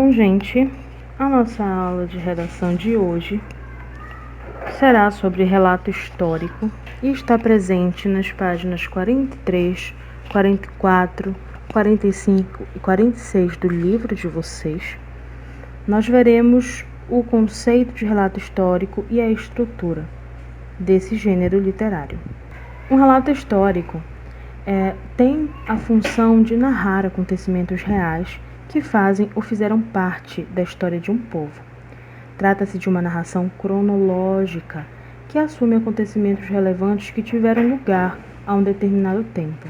Bom, gente, a nossa aula de redação de hoje será sobre relato histórico e está presente nas páginas 43, 44, 45 e 46 do livro de vocês. Nós veremos o conceito de relato histórico e a estrutura desse gênero literário. Um relato histórico tem a função de narrar acontecimentos reais que fazem ou fizeram parte da história de um povo. Trata-se de uma narração cronológica que assume acontecimentos relevantes que tiveram lugar a um determinado tempo.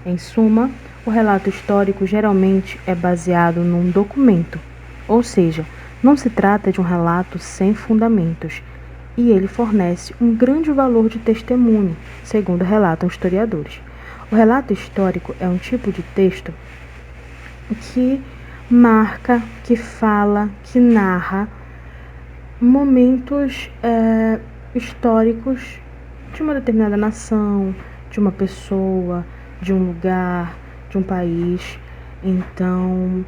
Em suma, o relato histórico geralmente é baseado num documento, ou seja, não se trata de um relato sem fundamentos, e ele fornece um grande valor de testemunho, segundo relatam historiadores. O relato histórico é um tipo de texto que marca, que fala, que narra momentos históricos de uma determinada nação, de uma pessoa, de um lugar, de um país. Então,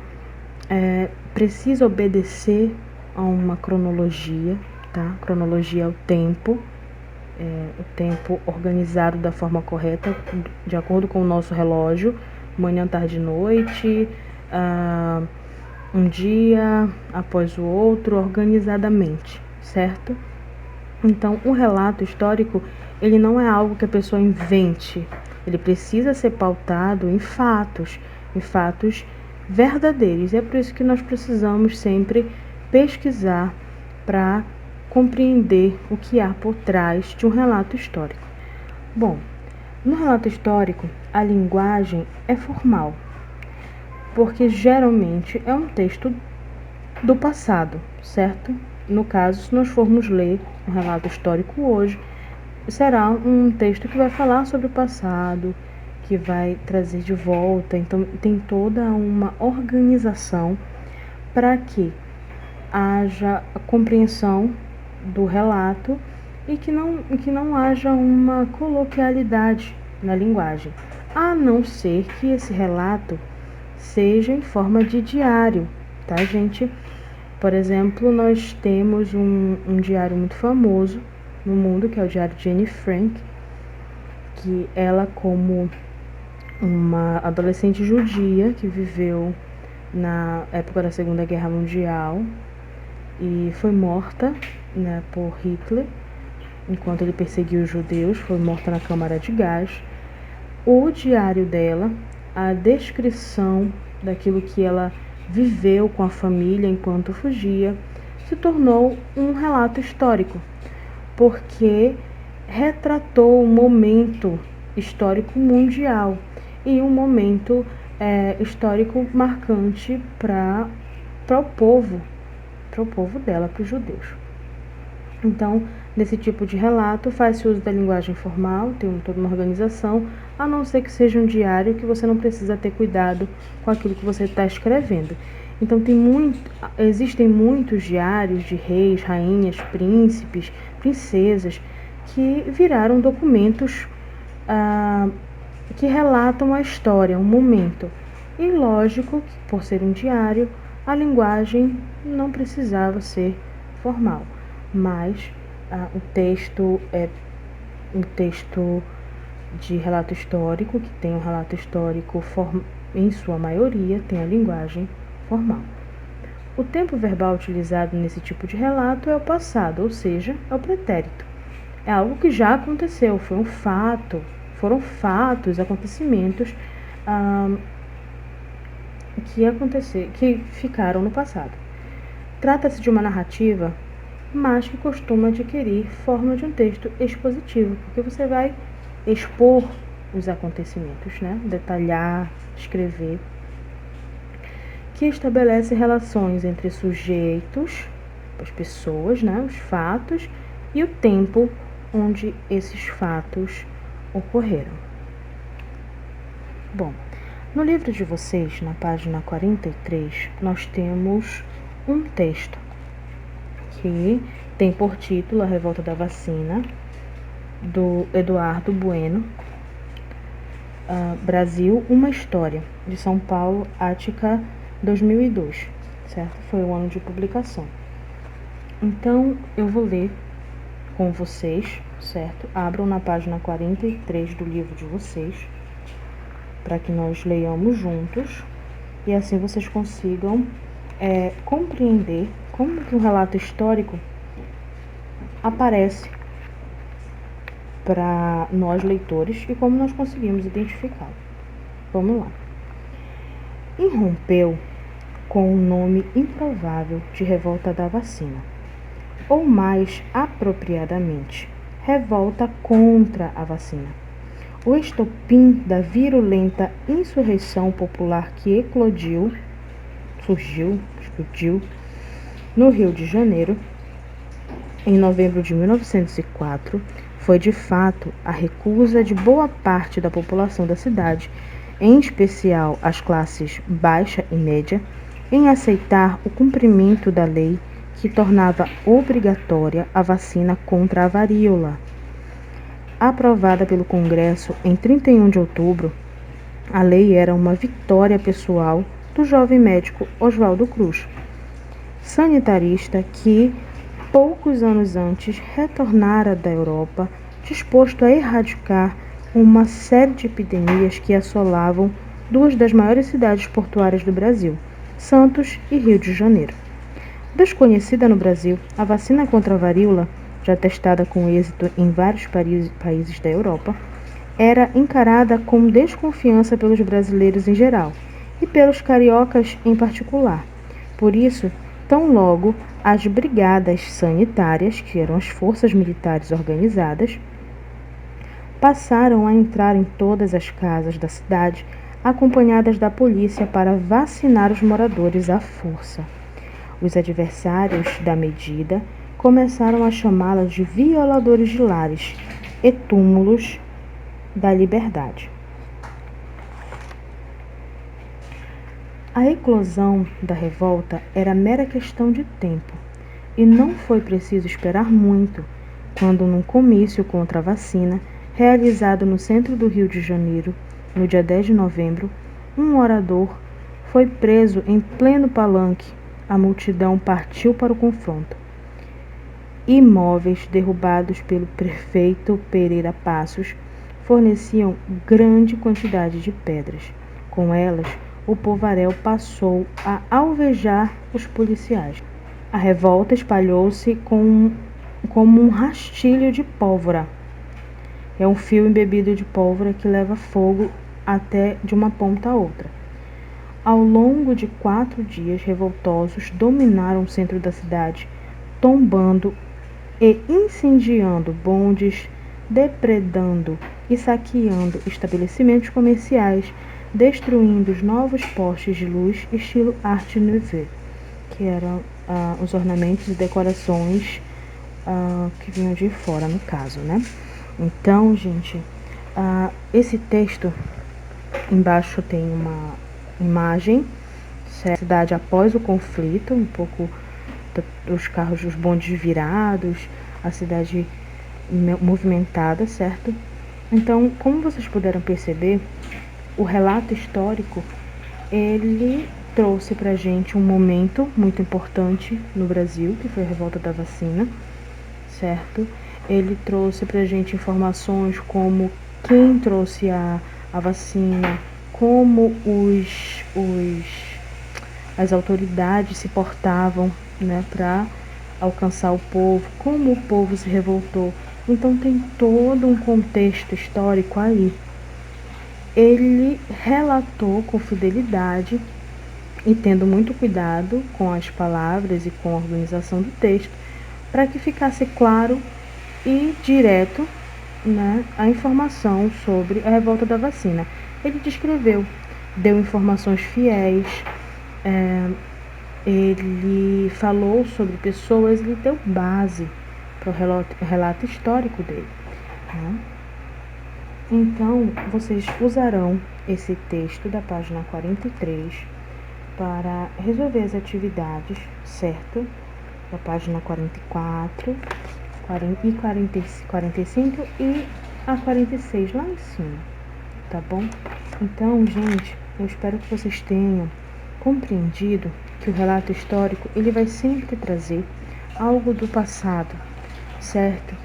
precisa obedecer a uma cronologia, tá? Cronologia é o tempo organizado da forma correta, de acordo com o nosso relógio, manhã, tarde e noite, um dia após o outro, organizadamente, certo? Então, o relato histórico, ele não é algo que a pessoa invente, ele precisa ser pautado em fatos verdadeiros. E é por isso que nós precisamos sempre pesquisar para compreender o que há por trás de um relato histórico. Bom, no relato histórico, a linguagem é formal, porque geralmente é um texto do passado, certo? No caso, se nós formos ler um relato histórico hoje, será um texto que vai falar sobre o passado, que vai trazer de volta. Então, tem toda uma organização para que haja a compreensão do relato e que não haja uma coloquialidade na linguagem, a não ser que esse relato seja em forma de diário, tá, gente? Por exemplo, nós temos um diário muito famoso no mundo, que é o diário de Anne Frank, que ela, como uma adolescente judia que viveu na época da Segunda Guerra Mundial e foi morta, né, por Hitler, enquanto ele perseguiu os judeus, foi morta na câmara de gás. O diário dela, a descrição daquilo que ela viveu com a família enquanto fugia, se tornou um relato histórico, porque retratou um momento histórico mundial e um momento histórico marcante para o povo dela, para os judeus. Então, nesse tipo de relato, faz-se uso da linguagem formal, tem toda uma organização, a não ser que seja um diário que você não precisa ter cuidado com aquilo que você está escrevendo. Então, existem muitos diários de reis, rainhas, príncipes, princesas, que viraram documentos que relatam a história, um momento. E lógico que, por ser um diário, a linguagem não precisava ser formal, mas o texto é um texto de relato histórico, que tem um relato histórico, em sua maioria, tem a linguagem formal. O tempo verbal utilizado nesse tipo de relato é o passado, ou seja, é o pretérito. É algo que já aconteceu, foi um fato, foram fatos, acontecimentos que ficaram no passado. Trata-se de uma narrativa, mas que costuma adquirir forma de um texto expositivo, porque você vai expor os acontecimentos, né? Detalhar, escrever, que estabelece relações entre sujeitos, as pessoas, né? Os fatos, e o tempo onde esses fatos ocorreram. Bom, no livro de vocês, na página 43, nós temos um texto que tem por título A Revolta da Vacina, do Eduardo Bueno, Brasil, uma História, de São Paulo, Ática, 2002, certo? Foi o ano de publicação. Então, eu vou ler com vocês, certo? Abram na página 43 do livro de vocês, para que nós leiamos juntos e assim vocês consigam compreender como que um relato histórico aparece para nós leitores e como nós conseguimos identificá-lo. Vamos lá. Irrompeu com o nome improvável de Revolta da Vacina, ou mais apropriadamente, Revolta contra a Vacina. O estopim da virulenta insurreição popular que explodiu no Rio de Janeiro em novembro de 1904 foi de fato a recusa de boa parte da população da cidade, em especial as classes baixa e média, em aceitar o cumprimento da lei que tornava obrigatória a vacina contra a varíola. Aprovada pelo Congresso em 31 de outubro, a lei era uma vitória pessoal do jovem médico Oswaldo Cruz, sanitarista que, poucos anos antes, retornara da Europa, disposto a erradicar uma série de epidemias que assolavam duas das maiores cidades portuárias do Brasil, Santos e Rio de Janeiro. Desconhecida no Brasil, a vacina contra a varíola, já testada com êxito em vários países da Europa, era encarada com desconfiança pelos brasileiros em geral e pelos cariocas em particular. Por isso, tão logo as brigadas sanitárias, que eram as forças militares organizadas, passaram a entrar em todas as casas da cidade, acompanhadas da polícia para vacinar os moradores à força. Os adversários da medida começaram a chamá-las de violadores de lares e túmulos da liberdade. A eclosão da revolta era mera questão de tempo, e não foi preciso esperar muito, quando num comício contra a vacina, realizado no centro do Rio de Janeiro, no dia 10 de novembro, um orador foi preso em pleno palanque. A multidão partiu para o confronto. Imóveis derrubados pelo prefeito Pereira Passos forneciam grande quantidade de pedras. Com elas, o povaréu passou a alvejar os policiais. A revolta espalhou-se como um rastilho de pólvora. É um fio embebido de pólvora que leva fogo até de uma ponta a outra. Ao longo de 4 dias, revoltosos dominaram o centro da cidade, tombando e incendiando bondes, depredando e saqueando estabelecimentos comerciais, destruindo os novos postes de luz estilo Art Nouveau, que eram os ornamentos e decorações que vinham de fora, no caso, né? Então, gente, esse texto, embaixo tem uma imagem, certo? Cidade após o conflito, um pouco os carros, os bondes virados, a cidade movimentada, certo? Então, como vocês puderam perceber, o relato histórico, ele trouxe pra gente um momento muito importante no Brasil, que foi a revolta da vacina, certo? Ele trouxe pra gente informações como quem trouxe a vacina, como as autoridades se portavam, né, para alcançar o povo, como o povo se revoltou. Então tem todo um contexto histórico ali. Ele relatou com fidelidade e tendo muito cuidado com as palavras e com a organização do texto, para que ficasse claro e direto, né, a informação sobre a revolta da vacina. Ele descreveu, deu informações fiéis, ele falou sobre pessoas, ele deu base para o relato histórico dele, né? Então, vocês usarão esse texto da página 43 para resolver as atividades, certo? Da página 44, 45 e a 46 lá em cima, tá bom? Então, gente, eu espero que vocês tenham compreendido que o relato histórico ele vai sempre trazer algo do passado, certo?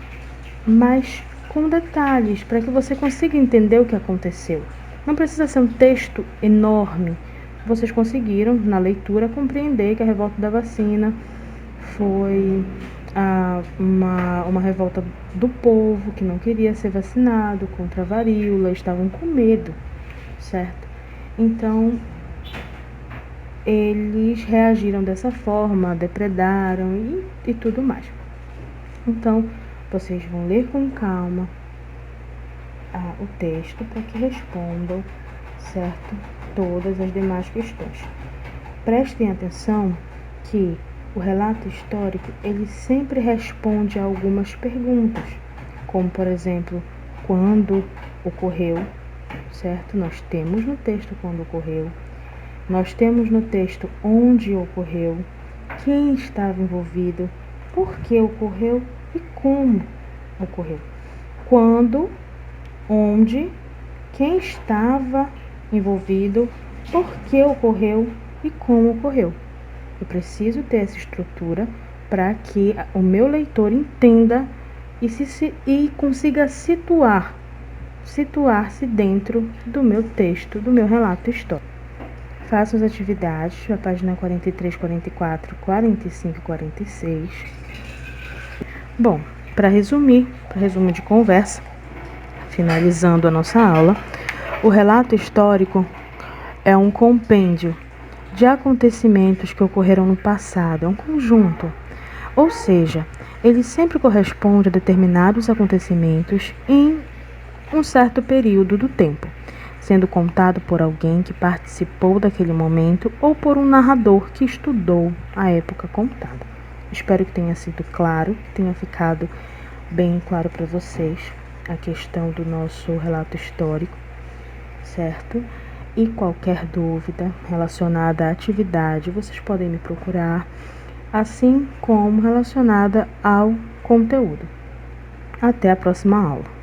Mas com detalhes, para que você consiga entender o que aconteceu. Não precisa ser um texto enorme. Vocês conseguiram, na leitura, compreender que a revolta da vacina foi uma revolta do povo que não queria ser vacinado contra a varíola, estavam com medo, certo? Então, eles reagiram dessa forma, depredaram e tudo mais. Então, vocês vão ler com calma o texto para que respondam, certo? Todas as demais questões. Prestem atenção que o relato histórico, ele sempre responde a algumas perguntas, como, por exemplo, quando ocorreu, certo? Nós temos no texto quando ocorreu, nós temos no texto onde ocorreu, quem estava envolvido, por que ocorreu e como ocorreu. Quando, onde, quem estava envolvido, por que ocorreu e como ocorreu. Eu preciso ter essa estrutura para que o meu leitor entenda e consiga situar-se dentro do meu texto, do meu relato histórico. Façam as atividades, a página 43, 44, 45 e 46. Bom, para resumo de conversa, finalizando a nossa aula, o relato histórico é um compêndio de acontecimentos que ocorreram no passado, é um conjunto. Ou seja, ele sempre corresponde a determinados acontecimentos em um certo período do tempo, sendo contado por alguém que participou daquele momento ou por um narrador que estudou a época contada. Espero que tenha sido claro, que tenha ficado bem claro para vocês a questão do nosso relato histórico, certo? E qualquer dúvida relacionada à atividade, vocês podem me procurar, assim como relacionada ao conteúdo. Até a próxima aula.